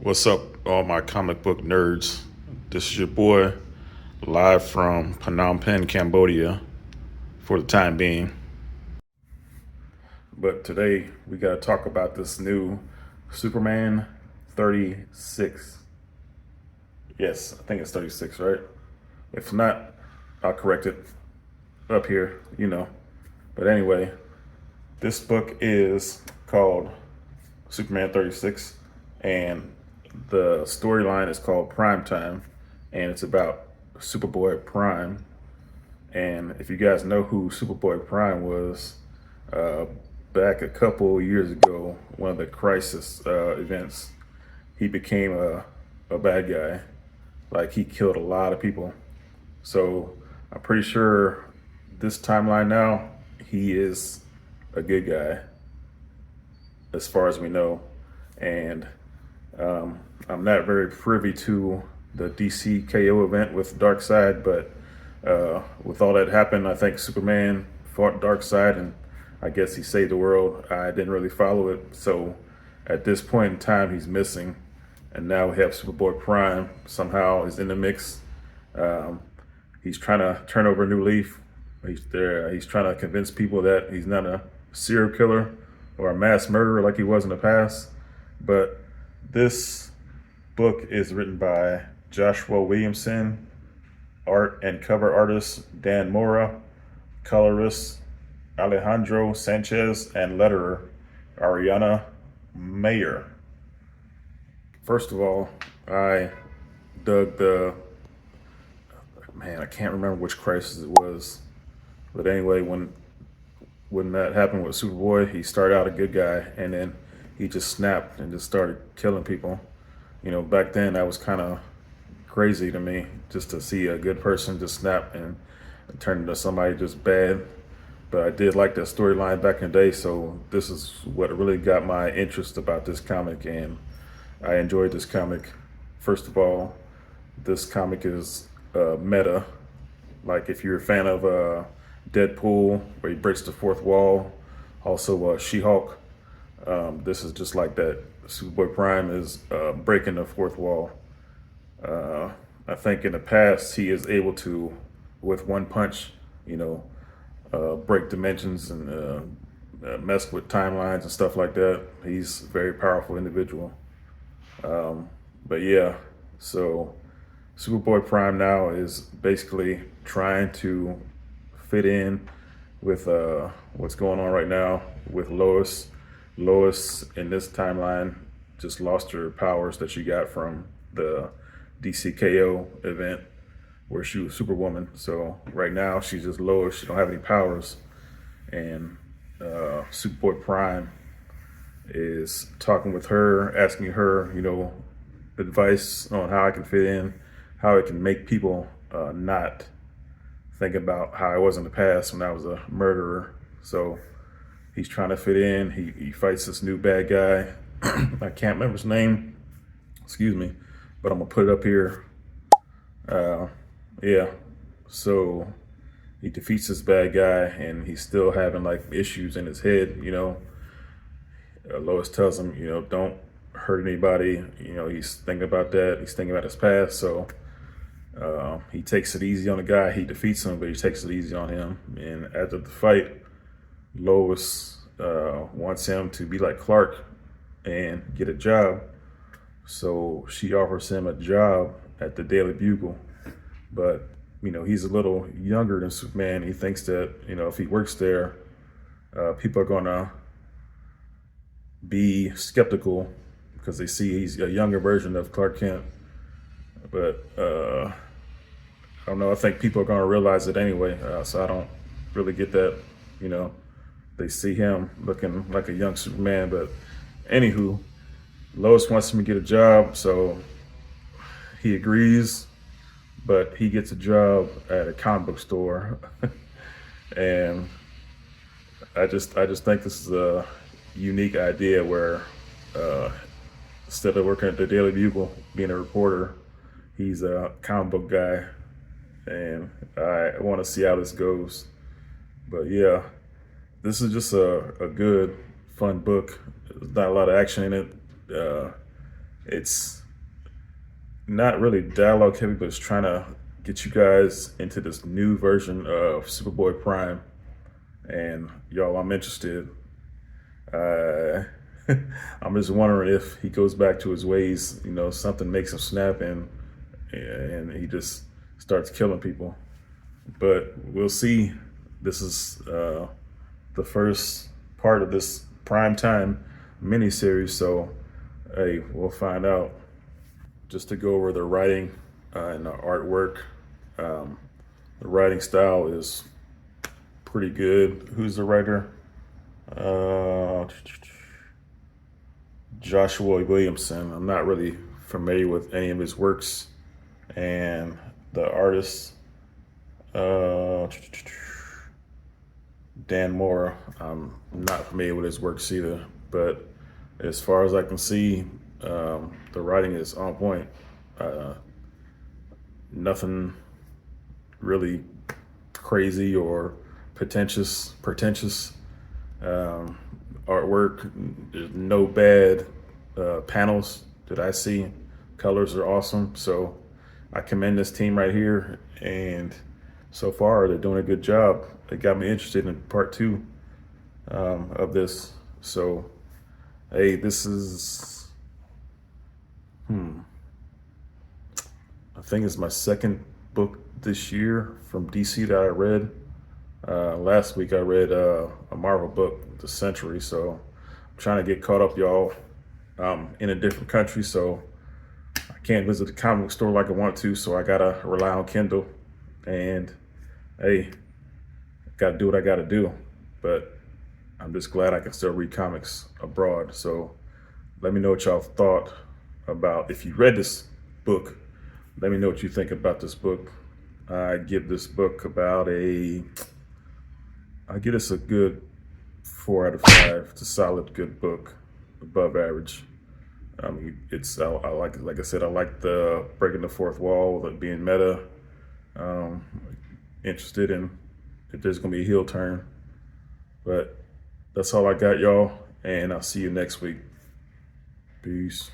What's up, all my comic book nerds? This is your boy, live from Phnom Penh, Cambodia, for the time being. But today, we got to talk about this new Superman 36. Yes, I think it's 36, right? If not, I'll correct it up here, But anyway, this book is called Superman 36, and the storyline is called Prime Time, and it's about Superboy Prime. And if you guys know who Superboy Prime was, back a couple years ago, one of the crisis events, he became a bad guy. Like, he killed a lot of people. So I'm pretty sure this timeline now, he is a good guy, as far as we know. And I'm not very privy to the DC KO event with Darkseid, but with all that happened, I think Superman fought Darkseid, and I guess he saved the world. I didn't really follow it, so at this point in time, he's missing. And now we have Superboy Prime somehow is in the mix. He's trying to turn over a new leaf. He's trying to convince people that he's not a serial killer or a mass murderer like he was in the past. But this book is written by Joshua Williamson, art and cover artist Dan Mora, colorist Alejandro Sanchez, and letterer Ariana Mayer. First of all, I dug I can't remember which crisis it was. But anyway, when that happened with Superboy, he started out a good guy, and then he just snapped and just started killing people. Back then that was kind of crazy to me, just to see a good person just snap and turn into somebody just bad. But I did like that storyline back in the day, so this is what really got my interest about this comic, and I enjoyed this comic. First of all, this comic is meta. Like, if you're a fan of Deadpool, where he breaks the fourth wall, also She-Hulk, this is just like that. Superboy Prime is breaking the fourth wall. I think in the past he is able to, with one punch, break dimensions and mess with timelines and stuff like that. He's a very powerful individual. But yeah, so Superboy Prime now is basically trying to fit in with what's going on right now with Lois. Lois in this timeline just lost her powers that she got from the DCKO event where she was Superwoman. So right now she's just Lois. She don't have any powers. And Superboy Prime is talking with her, asking her, advice on how I can fit in, how I can make people not think about how I was in the past when I was a murderer. So he's trying to fit in. He fights this new bad guy. I can't remember his name. Excuse me. But I'm going to put it up here. Yeah. So he defeats this bad guy, and he's still having like issues in his head, Lois tells him, don't hurt anybody. He's thinking about that. He's thinking about his past. So he takes it easy on the guy. He defeats him, but he takes it easy on him. And after the fight, Lois wants him to be like Clark and get a job. So she offers him a job at the Daily Bugle. But, he's a little younger than Superman. He thinks that, if he works there, people are going to be skeptical because they see he's a younger version of Clark Kent. But I don't know. I think people are going to realize it anyway. So I don't really get that. They see him looking like a young Superman. But anywho, Lois wants him to get a job, so he agrees. But he gets a job at a comic book store, and I just think this is a unique idea where instead of working at the Daily Bugle, being a reporter, he's a comic book guy, and I want to see how this goes. But yeah, this is just a good, fun book. There's not a lot of action in it. it's not really dialogue heavy, but it's trying to get you guys into this new version of Superboy Prime. And y'all, I'm interested. Uh, I'm just wondering if he goes back to his ways. You know, something makes him snap, and he just starts killing people. But we'll see. This is the first part of this prime time miniseries, so hey, we'll find out. Just to go over the writing and the artwork, the writing style is pretty good. Who's the writer? Joshua Williamson. I'm not really familiar with any of his works. And the artist, Dan Mora. I'm not familiar with his works either, but as far as I can see, the writing is on point. Nothing really crazy or pretentious. Artwork. There's no bad panels that I see. Colors are awesome. So I commend this team right here. And so far, they're doing a good job. It got me interested in part 2 of this. So, hey, this is, I think it's my second book this year from DC that I read. Last week I read a Marvel book, The Century. So I'm trying to get caught up, y'all. In a different country, so I can't visit the comic book store like I want to, so I gotta rely on Kindle. And hey, gotta do what I gotta do. But I'm just glad I can still read comics abroad. So let me know what y'all thought about, if you read this book, let me know what you think about this book. I give this book about I give this a good 4 out of 5. It's a solid, good book, above average. It's I like I said, I like the breaking the fourth wall, the being meta. Interested in if there's gonna be a heel turn. But that's all I got, y'all, and I'll see you next week. Peace.